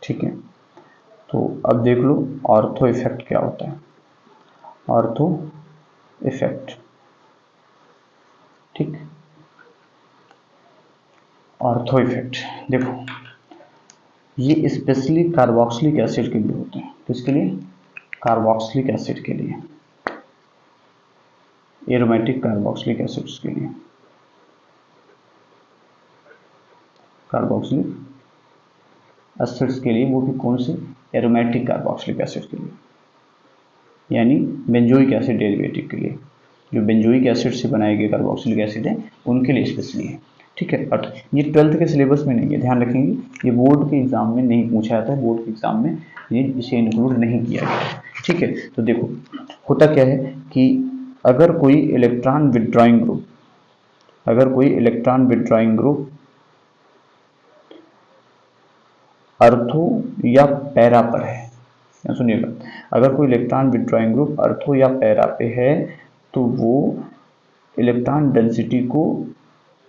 ठीक है, तो अब देख लो ऑर्थो इफेक्ट क्या होता है। ऑर्थो इफेक्ट, ठीक, ऑर्थो इफेक्ट देखो, ये स्पेशली कार्बोक्सिलिक एसिड के लिए होते हैं। किसके लिए? कार्बोक्सिलिक एसिड के लिए, एरोमेटिक कार्बोक्सिलिक एसिड्स के लिए, कार्बोक्सिलिक एसिड्स के लिए, वो भी कौन से? एरोमेटिक कार्बोक्सिलिक एसिड के लिए, यानी बेंजोइक एसिड डेरिवेटिव के लिए। जो बेंजोइक एसिड से बनाए गए कार्बोक्सिलिक एसिड है उनके लिए स्पेशली है, ठीक है। बट ये 12th के सिलेबस में नहीं है, ध्यान रखेंगे, ये बोर्ड के एग्जाम में नहीं पूछा जाता है, बोर्ड के एग्जाम में ये इसे इंक्लूड नहीं किया गया है, ठीक है। तो देखो होता क्या है कि अगर कोई इलेक्ट्रॉन विड्रॉइंग ग्रुप, अगर कोई इलेक्ट्रॉन विड्रॉइंग ग्रुप अर्थो या पैरा पर है, सुनिएगा, अगर कोई इलेक्ट्रॉन विड्रॉइंग ग्रुप अर्थो या पैरा पे है तो वो इलेक्ट्रॉन डेंसिटी को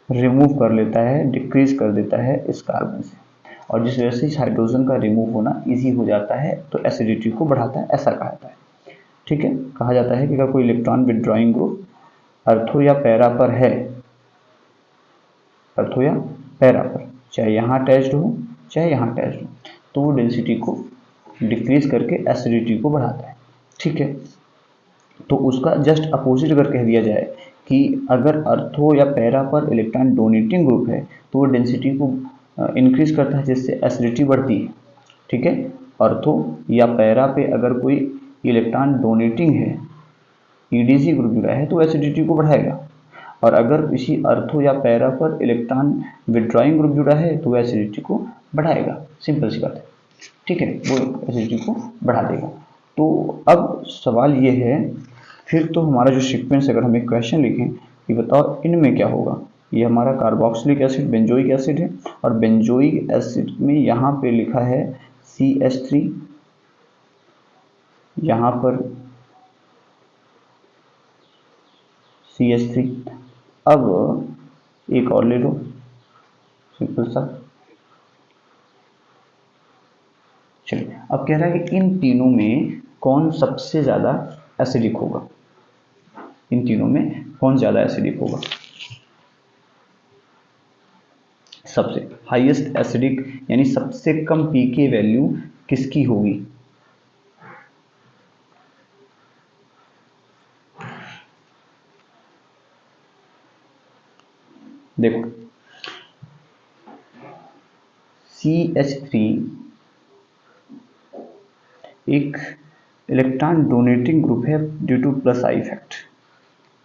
रिमूव कर लेता है, डिक्रीज कर देता है इस कार्बन से, और जिस वजह से इस हाइड्रोजन का रिमूव होना इजी हो जाता है, तो एसिडिटी को बढ़ाता है, ऐसा कहा जाता है, ठीक है। कहा जाता है कि अगर कोई इलेक्ट्रॉन विड्रॉइंग ग्रुप अर्थो या पैरा पर है, अर्थो या पैरा पर, चाहे यहाँ अटैच्ड हो चाहे यहाँ अटैच्ड हो, तो वो डेंसिटी को डिक्रीज करके एसिडिटी को बढ़ाता है, ठीक है। तो उसका जस्ट अपोजिट अगर कह दिया जाए कि अगर अर्थो या पैरा पर इलेक्ट्रॉन डोनेटिंग ग्रुप है तो वो डेंसिटी को इंक्रीज करता है, जिससे एसिडिटी बढ़ती है, ठीक है। अर्थो या पैरा पे अगर कोई इलेक्ट्रॉन डोनेटिंग है, ईडीजी ग्रुप जुड़ा है, तो एसिडिटी को बढ़ाएगा, और अगर इसी अर्थो या पैरा पर इलेक्ट्रॉन विड्रॉइंग ग्रुप जुड़ा है तो वो एसिडिटी को बढ़ाएगा, सिंपल सी बात है, ठीक है, वो एसिडिटी को बढ़ा देगा। तो अब सवाल ये है, फिर तो हमारा जो सीक्वेंस, अगर हम एक क्वेश्चन लिखें कि बताओ इनमें क्या होगा, ये हमारा कार्बोक्सिलिक एसिड बेंजोइक एसिड है, और बेंजोइक एसिड में यहाँ पे लिखा है CH3, यहाँ पर CH3। अब एक और ले लो सिंपल सा, चलिए अब कह रहा है कि इन तीनों में कौन सबसे ज्यादा एसिडिक होगा, इन तीनों में कौन ज्यादा एसिडिक होगा, सबसे हाईएस्ट एसिडिक यानी सबसे कम पीके वैल्यू किसकी होगी? देखो CH3 एक इलेक्ट्रॉन डोनेटिंग ग्रुप है due two plus I effect,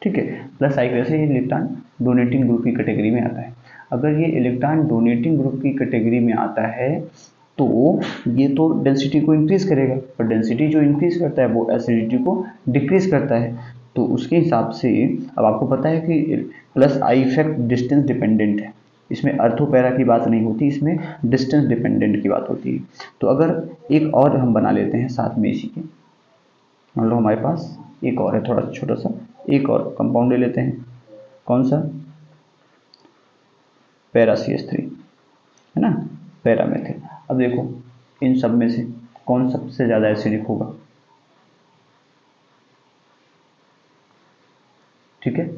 ठीक है, प्लस आई की वजह से ये इलेक्ट्रॉन डोनेटिंग ग्रुप की कैटेगरी में आता है। अगर ये इलेक्ट्रॉन डोनेटिंग ग्रुप की कैटेगरी में आता है तो ये तो डेंसिटी को इंक्रीज करेगा, पर डेंसिटी जो इंक्रीज करता है वो एसिडिटी को डिक्रीज करता है, तो उसके हिसाब से अब आपको पता है कि plus I effect distance dependent है, इसमें अर्थो पैरा की बात नहीं होती, इसमें डिस्टेंस डिपेंडेंट की बात होती है। तो अगर एक और हम बना लेते हैं साथ में इसी के, मान लो हमारे पास एक और है थोड़ा छोटा सा, एक और कंपाउंड ले लेते हैं, कौन सा? पैरा CH3 है ना, पैरा मेथिल। अब देखो इन सब में से कौन सबसे ज्यादा एसिडिक होगा, ठीक है,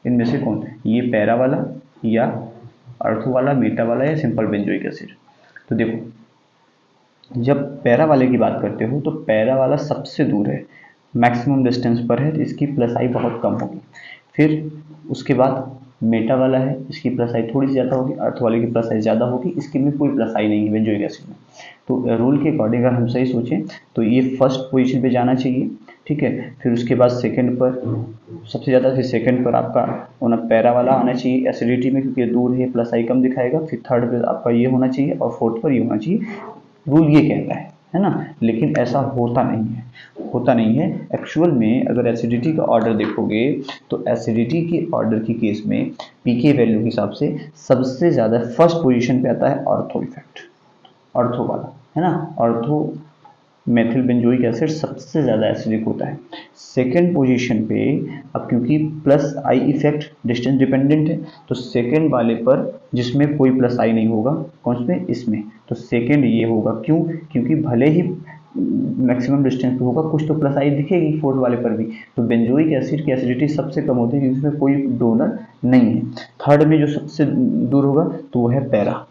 इनमें से कौन, ये पैरा वाला या अर्थो वाला, मेटा वाला, या सिंपल बेंजोइक एसिड? तो देखो जब पैरा वाले की बात करते हो तो पैरा वाला सबसे दूर है, मैक्सिमम डिस्टेंस पर है, तो इसकी प्लस आई बहुत कम होगी। फिर उसके बाद मेटा वाला है, इसकी प्लस आई थोड़ी सी ज़्यादा होगी, अर्थ वाले की प्लस आई ज़्यादा होगी, इसकी में कोई प्लस आई नहीं है बेंजोइक एसिड में। तो रूल के अकॉर्डिंग अगर हम सही सोचें तो ये फर्स्ट पोजीशन पे जाना चाहिए, ठीक है। फिर उसके बाद सेकंड पर सबसे ज़्यादा, फिर सेकंड पर आपका होना पैरा वाला आना चाहिए एसिडिटी में, क्योंकि दूर है प्लस आई कम दिखाएगा। फिर थर्ड पर आपका ये होना चाहिए, और फोर्थ पर ये होना चाहिए, रूल ये कहता है ना। लेकिन ऐसा होता नहीं है, होता नहीं है एक्चुअल में। अगर एसिडिटी का ऑर्डर देखोगे तो एसिडिटी के ऑर्डर की केस में पीके वैल्यू के हिसाब से सबसे ज़्यादा फर्स्ट पोजीशन पे आता है ऑर्थो इफेक्ट, ऑर्थो वाला है ना, ऑर्थो मेथिल बेंजोइक एसिड सबसे ज़्यादा एसिडिक होता है। सेकेंड पोजीशन पे, अब क्योंकि plus I effect distance dependent है, तो सेकेंड वाले पर जिसमें कोई प्लस आई नहीं होगा, कौन से इसमें, तो सेकेंड ये होगा। क्यों? क्योंकि भले ही मैक्सिमम डिस्टेंस पे होगा, कुछ तो प्लस आई दिखेगी फोर्थ वाले पर भी। तो बेंजोइक एसिड की एसिडिटी सबसे कम होती है क्योंकि इसमें कोई डोनर नहीं है। थर्ड में जो सबसे दूर होगा तो वो है पैरा।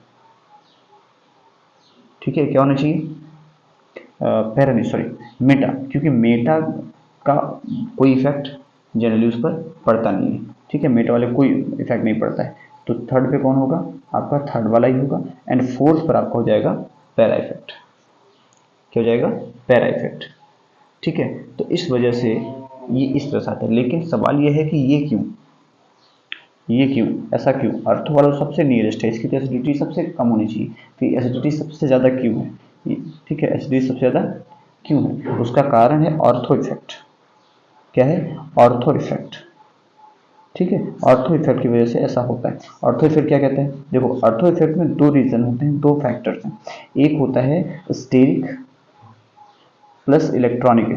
ठीक है, क्या होना चाहिए? पैरा नहीं, सॉरी, मेटा, क्योंकि मेटा का कोई इफेक्ट जनरली उस पर पड़ता नहीं है। ठीक है, मेटा वाले कोई इफेक्ट नहीं पड़ता है। तो थर्ड पे कौन होगा? आपका थर्ड वाला ही होगा। एंड फोर्थ पर आपका हो जाएगा पैरा इफेक्ट। क्या हो जाएगा? Para effect. ठीक है, तो इस वजह से ये इस तरह से आता है। लेकिन सवाल ये है कि ये क्यों, ऐसा क्यों? अर्थ वाला सबसे नियरेस्ट है, इसकी तो एसिडिटी सबसे कम होनी चाहिए, तो एसिडिटी सबसे ज़्यादा क्यों है? ठीक है, एसिडिटी सबसे ज़्यादा क्यों है? उसका कारण है ऑर्थो इफेक्ट। क्या है? Ortho effect. ठीक है, ऑर्थो इफेक्ट की वजह से ऐसा होता है। ऑर्थो इफेक्ट क्या कहते हैं? देखो, ऑर्थो इफेक्ट में दो रीजन होते हैं, दो फैक्टर्स हैं। एक होता है स्टेरिक प्लस इलेक्ट्रॉनिक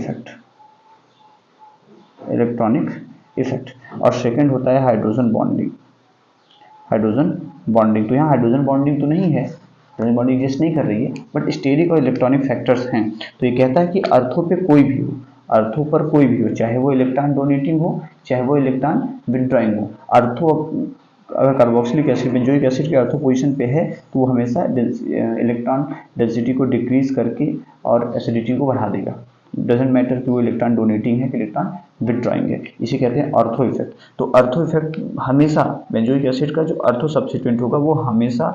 इफेक्ट, और सेकंड होता है हाइड्रोजन बॉन्डिंग। तो यहाँ हाइड्रोजन बॉन्डिंग तो नहीं है, हाइड्रोजन बॉन्डिंग एग्जिस्ट नहीं कर रही है, बट स्टेरिक और इलेक्ट्रॉनिक फैक्टर्स हैं। तो ये कहता है कि अर्थों पे कोई भी हो, अर्थों पर कोई भी हो, चाहे वो इलेक्ट्रॉन डोनेटिंग हो, चाहे वो इलेक्ट्रॉन विड्रॉइंग हो, अर्थो अगर कार्बोक्सिलिक एसिड बेंजोइक एसिड के अर्थो पोजीशन पे है तो वो हमेशा इलेक्ट्रॉन डेंसिटी को डिक्रीज करके और एसिडिटी को बढ़ा देगा। डजेंट मैटर कि वो इलेक्ट्रॉन डोनेटिंग है कि इलेक्ट्रॉन विड्रॉइंग है, इसे कहते हैं ऑर्थो इफेक्ट। तो ऑर्थो इफेक्ट हमेशा बेंजोइक एसिड का जो ऑर्थो सब्स्टिट्यूएंट होगा वो हमेशा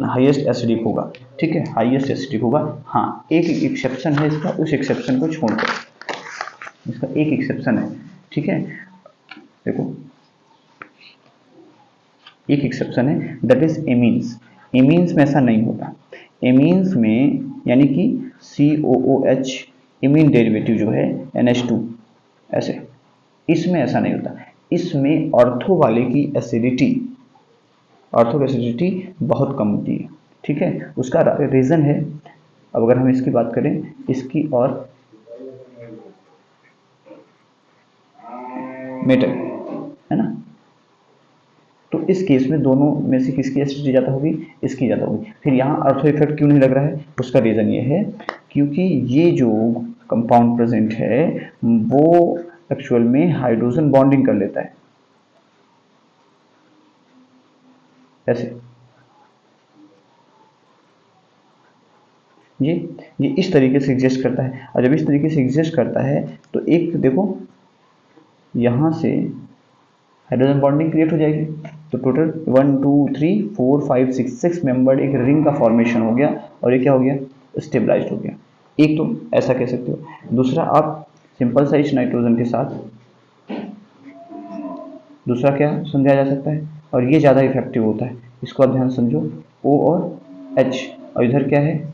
हाईएस्ट एसिडिक होगा। ठीक है, हाईएस्ट एसिडिक होगा। हाँ, एक एक्सेप्शन है इसका, उस एक्सेप्शन को छोड़कर, इसका एक एक्सेप्शन है। ठीक है, देखो एक एक्सेप्शन है, दैट इज एमीन्स। एमीन्स में ऐसा नहीं होता। एमीन्स में यानी कि COOH इमीन डेरिवेटिव जो है NH2 ऐसे, इसमें ऐसा नहीं होता। इसमें ऑर्थो वाले की एसिडिटी बहुत कम होती है। ठीक है, उसका रीजन है, अब अगर हम इसकी बात करें, इसकी और मेटल है ना, तो इस केस में दोनों में से किसकी एसिडिटी ज़्यादा होगी? इसकी ज़्यादा होगी। फिर यहाँ अर्थो इफेक्ट क्यों नहीं लग रहा है? उसका रीज़न ये है क्योंकि ये जो कंपाउंड प्रेजेंट है वो एक्चुअल में हाइड्रोजन बॉन्डिंग कर लेता है ऐसे। ये इस तरीके से एग्जिस्ट करता है, और जब इस तरीके से एग्जिस्ट करता है तो एक देखो यहाँ से हाइड्रोजन बॉन्डिंग क्रिएट हो जाएगी। तो टोटल 1 2 3 4 5 6 मेंबर्ड एक रिंग का फॉर्मेशन हो गया, और ये क्या हो गया? स्टेबलाइज्ड हो गया। एक तो ऐसा कह सकते हो। दूसरा, आप सिंपल सा इस नाइट्रोजन के साथ दूसरा क्या समझा जा सकता है, और ये ज़्यादा इफेक्टिव होता है, इसको आप ध्यान समझो, O और H, और इधर क्या है?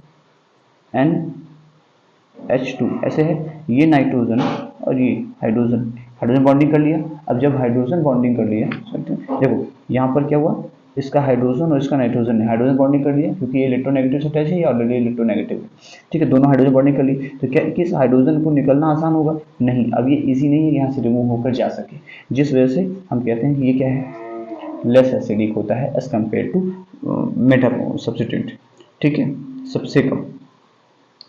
NH2 ऐसे है। ये नाइट्रोजन और ये हाइड्रोजन बॉन्डिंग कर लिया। अब जब हाइड्रोजन बॉन्डिंग कर लिया, देखो यहाँ पर क्या हुआ, इसका हाइड्रोजन और इसका नाइट्रोजन ने हाइड्रोजन बॉन्डिंग कर लिया, क्योंकि ये इलेक्ट्रोनेगेटिव से अटैच है, ये ऑलरेडी इलेक्ट्रोनेगेटिव है। ठीक है, दोनों हाइड्रोजन बॉन्डिंग कर ली, तो क्या किस हाइड्रोजन को निकलना आसान होगा? नहीं, अब ये इजी नहीं है यहाँ से रिमूव होकर जा सके, जिस वजह से हम कहते हैं कि ये क्या है? लेस एसिडिक होता है as compare to meta substituent. ठीक है, सबसे कम,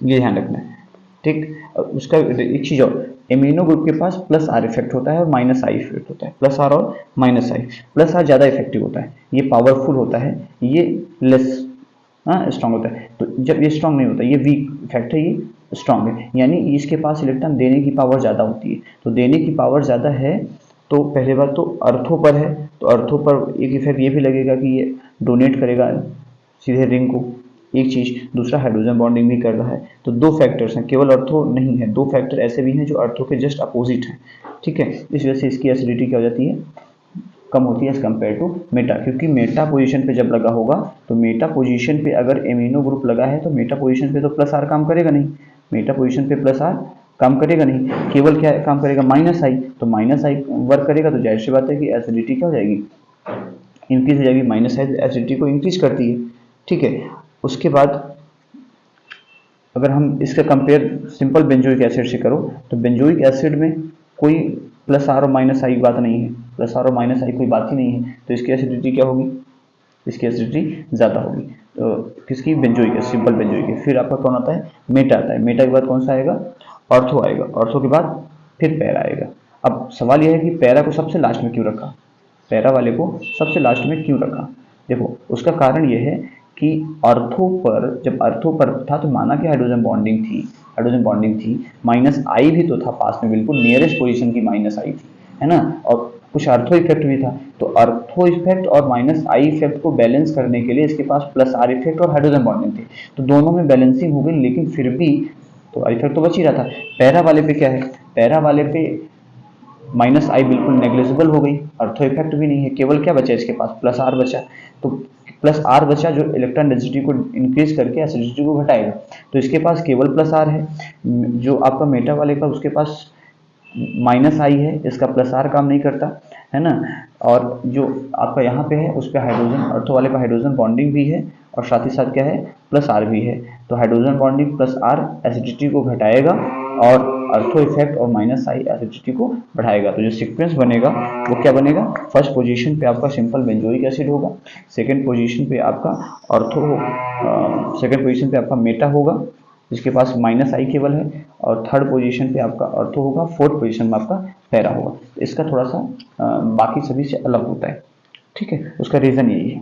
ये ध्यान रखना है। ठीक, उसका एक चीज और, एमिनो ग्रुप के पास प्लस आर इफेक्ट होता है और माइनस आई इफेक्ट होता है। प्लस आर और माइनस आई, प्लस आर ज़्यादा इफेक्टिव होता है, ये पावरफुल होता है, ये लेस स्ट्रांग होता है। तो जब ये स्ट्रांग नहीं होता, ये वीक इफेक्ट है, ये स्ट्रांग है, यानी इसके पास इलेक्ट्रॉन देने की पावर ज़्यादा होती है। तो देने की पावर ज़्यादा है, तो पहले बात तो अर्थों पर है, तो अर्थों पर एक इफेक्ट ये भी लगेगा कि ये डोनेट करेगा सीधे रिंग को, एक चीज़। दूसरा, हाइड्रोजन बॉन्डिंग भी कर रहा है। तो दो फैक्टर्स हैं, केवल अर्थो नहीं है, दो फैक्टर ऐसे भी हैं जो अर्थो के जस्ट अपोजिट हैं। ठीक है, इस वजह से इसकी एसिडिटी क्या हो जाती है? कम होती है एज कम्पेयर टू मेटा, क्योंकि मेटा पोजीशन पे जब लगा होगा, तो मेटा पोजीशन पे अगर एमिनो ग्रुप लगा है तो मेटा पोजीशन पे तो प्लस आर काम करेगा नहीं, मेटा पोजीशन पे प्लस आर काम करेगा नहीं, केवल क्या काम करेगा? माइनस आई। तो माइनस आई वर्क करेगा, तो जाहिर सी बात है कि एसिडिटी क्या हो जाएगी? इंक्रीज हो जाएगी। माइनस आई एसिडिटी को इंक्रीज करती है। ठीक है, उसके बाद अगर हम इसका कंपेयर सिंपल बेंजोइक एसिड से करो तो बेंजोइक एसिड में कोई प्लस आर और माइनस आई बात नहीं है, प्लस आर और माइनस आई कोई बात ही नहीं है, तो इसकी एसिडिटी क्या होगी, इसकी एसिडिटी ज़्यादा होगी। तो किसकी, बेंजोइक है, सिंपल बेंजोइक है। फिर आपका कौन आता है, मेटा आता है। मेटा के बाद कौन सा आएगा, ऑर्थो आएगा। ऑर्थो के बाद फिर पैरा आएगा। अब सवाल यह है कि पैरा को सबसे लास्ट में क्यों रखा, पैरा वाले को सबसे लास्ट में क्यों रखा। देखो उसका कारण यह है कि ऑर्थो पर, जब ऑर्थो पर था तो माना कि हाइड्रोजन बॉन्डिंग थी, माइनस आई भी तो था पास में, बिल्कुल नियरेस्ट पोजीशन की माइनस आई थी, है ना, और कुछ अर्थो इफेक्ट भी था। तो अर्थो इफेक्ट और माइनस आई इफेक्ट को बैलेंस करने के लिए इसके पास प्लस आर इफेक्ट और हाइड्रोजन बॉन्डिंग थी, तो दोनों में बैलेंसिंग हो गई, लेकिन फिर भी तो इफेक्ट तो बच ही रहा था। पैरा वाले पे क्या है, पैरा वाले पे माइनस आई बिल्कुल नेग्लिजिबल हो गई, अर्थो इफेक्ट भी नहीं है, केवल क्या बचा इसके पास, प्लस आर बचा। तो प्लस आर बचा जो इलेक्ट्रॉन डेंसिटी को इंक्रीज करके एसिडिटी को घटाएगा, तो इसके पास केवल प्लस आर है। जो आपका मेटा वाले का उसके पास माइनस आई है, इसका प्लस आर काम नहीं करता, है ना। और जो आपका यहाँ पे है उस पर हाइड्रोजन, अर्थो वाले पर हाइड्रोजन बॉन्डिंग भी है और साथ ही साथ क्या है, प्लस आर भी है। तो hydrogen bonding plus R acidity को घटाएगा और अर्थो इफेक्ट और माइनस आई एसिडिटी को बढ़ाएगा। तो जो सीक्वेंस बनेगा वो क्या बनेगा, फर्स्ट पोजीशन पे आपका सिंपल बेंजोइक एसिड होगा, सेकंड पोजीशन पे आपका सेकंड पोजीशन पे आपका मेटा होगा जिसके पास माइनस आई केवल है, और थर्ड पोजीशन पे आपका अर्थो होगा, फोर्थ पोजीशन में आपका पैरा होगा। इसका थोड़ा सा बाकी सभी से अलग होता है, ठीक है, उसका रीज़न यही है।